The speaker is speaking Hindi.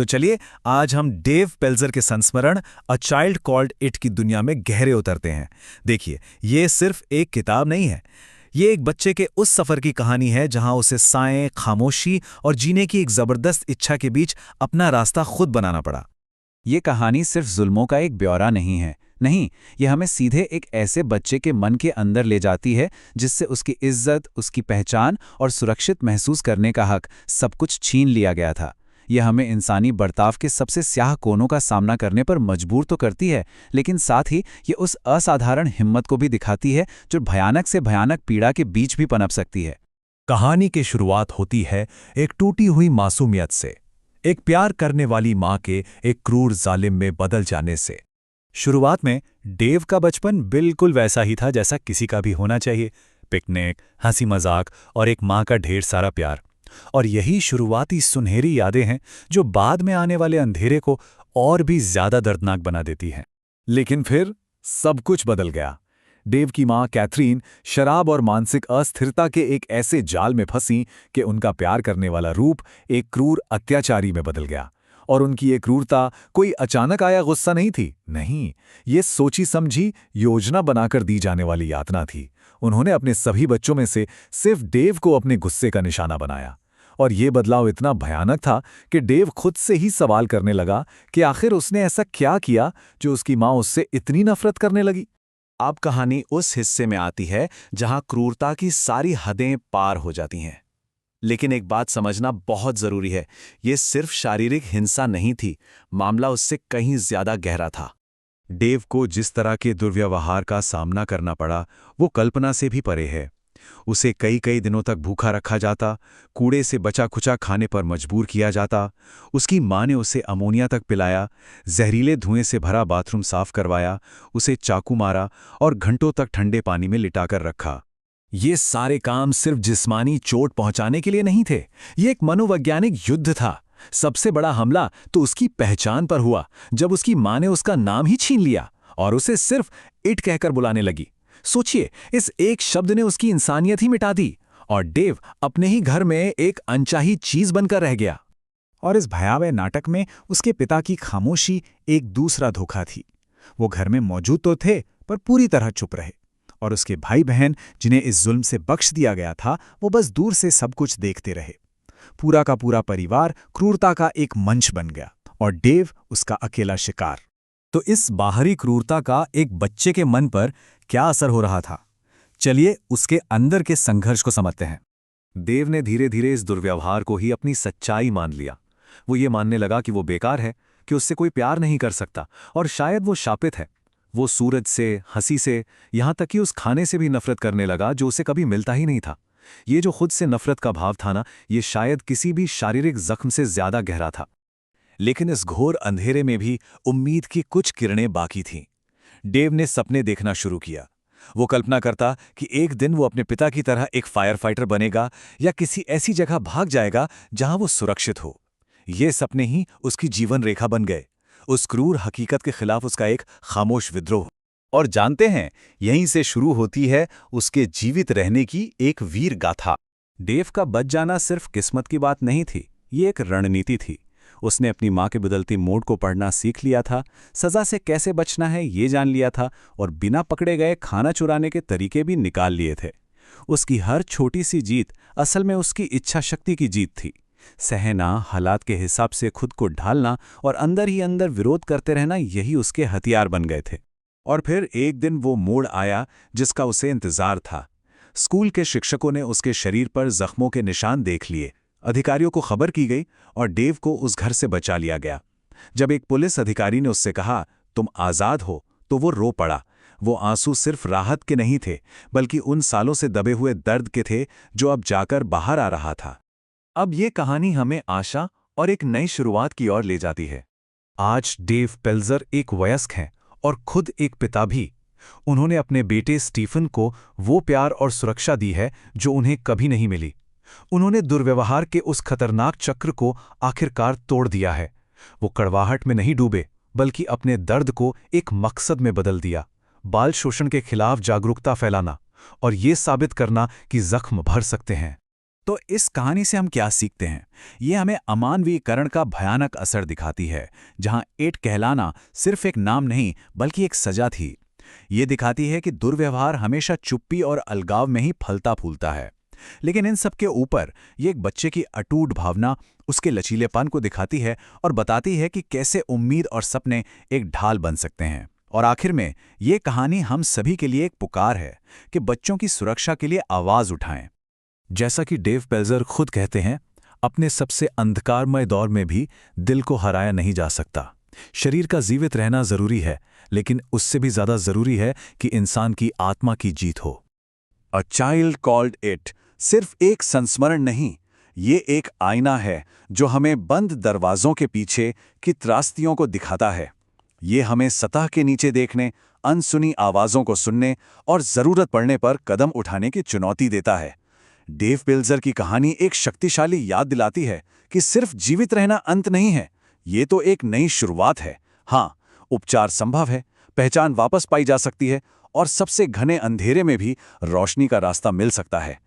तो चलिए आज हम डेव पेल्जर के संस्मरण अ चाइल्ड कॉल्ड इट की दुनिया में गहरे उतरते हैं। देखिए, ये सिर्फ एक किताब नहीं है। ये एक बच्चे के उस सफ़र की कहानी है जहां उसे साएं, खामोशी और जीने की एक ज़बरदस्त इच्छा के बीच अपना रास्ता खुद बनाना पड़ा। ये कहानी सिर्फ जुल्मों का एक ब्यौरा नहीं है। नहीं, ये हमें सीधे एक ऐसे बच्चे के मन के अंदर ले जाती है जिससे उसकी इज्जत, उसकी पहचान और सुरक्षित महसूस करने का हक सब कुछ छीन लिया गया था। यह हमें इंसानी बर्ताव के सबसे स्याह कोनों का सामना करने पर मजबूर तो करती है, लेकिन साथ ही ये उस असाधारण हिम्मत को भी दिखाती है जो भयानक से भयानक पीड़ा के बीच भी पनप सकती है। कहानी की शुरुआत होती है एक टूटी हुई मासूमियत से, एक प्यार करने वाली माँ के एक क्रूर जालिम में बदल जाने से। शुरुआत में डेव का बचपन बिल्कुल वैसा ही था जैसा किसी का भी होना चाहिए। पिकनिक, हंसी मजाक और एक माँ का ढेर सारा प्यार। और यही शुरुआती सुनहरी यादें हैं जो बाद में आने वाले अंधेरे को और भी ज्यादा दर्दनाक बना देती हैं। लेकिन फिर सब कुछ बदल गया। डेव की माँ कैथरीन शराब और मानसिक अस्थिरता के एक ऐसे जाल में फंसी कि उनका प्यार करने वाला रूप एक क्रूर अत्याचारी में बदल गया। और उनकी ये क्रूरता कोई अचानक आया गुस्सा नहीं थी, नहीं, ये सोची समझी योजना बनाकर दी जाने वाली यातना थी। उन्होंने अपने सभी बच्चों में से सिर्फ डेव को अपने गुस्से का निशाना बनाया। और ये बदलाव इतना भयानक था कि डेव खुद से ही सवाल करने लगा कि आखिर उसने ऐसा क्या किया जो उसकी माँ उससे इतनी नफरत करने लगी। अब कहानी उस हिस्से में आती है जहां क्रूरता की सारी हदें पार हो जाती हैं। लेकिन एक बात समझना बहुत जरूरी है, ये सिर्फ शारीरिक हिंसा नहीं थी, मामला उससे कहीं ज्यादा गहरा था। डेव को जिस तरह के दुर्व्यवहार का सामना करना पड़ा वो कल्पना से भी परे है। उसे कई कई दिनों तक भूखा रखा जाता, कूड़े से बचा खुचा खाने पर मजबूर किया जाता। उसकी माँ ने उसे अमोनिया तक पिलाया, जहरीले धुएं से भरा बाथरूम साफ करवाया, उसे चाकू मारा और घंटों तक ठंडे पानी में लिटाकर रखा। ये सारे काम सिर्फ जिस्मानी चोट पहुंचाने के लिए नहीं थे, ये एक मनोवैज्ञानिक युद्ध था। सबसे बड़ा हमला तो उसकी पहचान पर हुआ जब उसकी माँ ने उसका नाम ही छीन लिया और उसे सिर्फ इट कहकर बुलाने लगी। सोचिए, इस एक शब्द ने उसकी इंसानियत ही मिटा दी और डेव अपने ही घर में एक अनचाही चीज बनकर रह गया। और इस भयावह नाटक में उसके पिता की खामोशी एक दूसरा धोखा थी। वो घर में मौजूद तो थे पर पूरी तरह चुप रहे, और उसके भाई बहन जिन्हें इस जुल्म से बख्श दिया गया था वो बस दूर से सब कुछ देखते रहे। पूरा का पूरा परिवार क्रूरता का एक मंच बन गया और डेव उसका अकेला शिकार। तो इस बाहरी क्रूरता का एक बच्चे के मन पर क्या असर हो रहा था, चलिए उसके अंदर के संघर्ष को समझते हैं। देव ने धीरे धीरे इस दुर्व्यवहार को ही अपनी सच्चाई मान लिया। वो ये मानने लगा कि वो बेकार है, कि उससे कोई प्यार नहीं कर सकता और शायद वो शापित है। वो सूरज से, हंसी से, यहाँ तक कि उस खाने से भी नफरत करने लगा जो उसे कभी मिलता ही नहीं था। ये जो खुद से नफरत का भाव था ना, ये शायद किसी भी शारीरिक जख्म से ज्यादा गहरा था। लेकिन इस घोर अंधेरे में भी उम्मीद की कुछ किरणें बाकी थीं। डेव ने सपने देखना शुरू किया। वो कल्पना करता कि एक दिन वो अपने पिता की तरह एक फायर फाइटर बनेगा या किसी ऐसी जगह भाग जाएगा जहां वो सुरक्षित हो। ये सपने ही उसकी जीवन रेखा बन गए, उस क्रूर हकीकत के खिलाफ उसका एक खामोश विद्रोह। और जानते हैं, यहीं से शुरू होती है उसके जीवित रहने की एक वीर गाथा। डेव का बच जाना सिर्फ किस्मत की बात नहीं थी, ये एक रणनीति थी। उसने अपनी माँ के बदलती मोड़ को पढ़ना सीख लिया था, सजा से कैसे बचना है ये जान लिया था और बिना पकड़े गए खाना चुराने के तरीके भी निकाल लिए थे। उसकी हर छोटी सी जीत असल में उसकी इच्छा शक्ति की जीत थी। सहना, हालात के हिसाब से खुद को ढालना और अंदर ही अंदर विरोध करते रहना, यही उसके हथियार बन गए थे। और फिर एक दिन वो मोड़ आया जिसका उसे इंतजार था। स्कूल के शिक्षकों ने उसके शरीर पर जख्मों के निशान देख लिए, अधिकारियों को खबर की गई और डेव को उस घर से बचा लिया गया। जब एक पुलिस अधिकारी ने उससे कहा, तुम आज़ाद हो, तो वो रो पड़ा। वो आंसू सिर्फ राहत के नहीं थे, बल्कि उन सालों से दबे हुए दर्द के थे जो अब जाकर बाहर आ रहा था। अब ये कहानी हमें आशा और एक नई शुरुआत की ओर ले जाती है। आज डेव पेल्जर एक वयस्क हैं और खुद एक पिता भी। उन्होंने अपने बेटे स्टीफन को वो प्यार और सुरक्षा दी है जो उन्हें कभी नहीं मिली। उन्होंने दुर्व्यवहार के उस खतरनाक चक्र को आखिरकार तोड़ दिया है। वो कड़वाहट में नहीं डूबे, बल्कि अपने दर्द को एक मकसद में बदल दिया। बाल शोषण के खिलाफ जागरूकता फैलाना और ये साबित करना कि जख्म भर सकते हैं। तो इस कहानी से हम क्या सीखते हैं? ये हमें अमानवीकरण का भयानक असर दिखाती है, जहां एट कहलाना सिर्फ एक नाम नहीं बल्कि एक सजा थी। ये दिखाती है कि दुर्व्यवहार हमेशा चुप्पी और अलगाव में ही फलता फूलता है। लेकिन इन सब के ऊपर ये एक बच्चे की अटूट भावना, उसके लचीलेपन को दिखाती है और बताती है कि कैसे उम्मीद और सपने एक ढाल बन सकते हैं। और आखिर में ये कहानी हम सभी के लिए एक पुकार है कि बच्चों की सुरक्षा के लिए आवाज उठाएं। जैसा कि डेव पेल्जर खुद कहते हैं, अपने सबसे अंधकारमय दौर में भी दिल को हराया नहीं जा सकता। शरीर का जीवित रहना जरूरी है, लेकिन उससे भी ज्यादा जरूरी है कि इंसान की आत्मा की जीत हो। अ चाइल्ड कॉल्ड इट सिर्फ एक संस्मरण नहीं, ये एक आईना है जो हमें बंद दरवाजों के पीछे की त्रास्तियों को दिखाता है। ये हमें सतह के नीचे देखने, अनसुनी आवाज़ों को सुनने और ज़रूरत पड़ने पर कदम उठाने की चुनौती देता है। डेव पेल्जर की कहानी एक शक्तिशाली याद दिलाती है कि सिर्फ जीवित रहना अंत नहीं है, ये तो एक नई शुरुआत है। हाँ, उपचार संभव है, पहचान वापस पाई जा सकती है और सबसे घने अंधेरे में भी रोशनी का रास्ता मिल सकता है।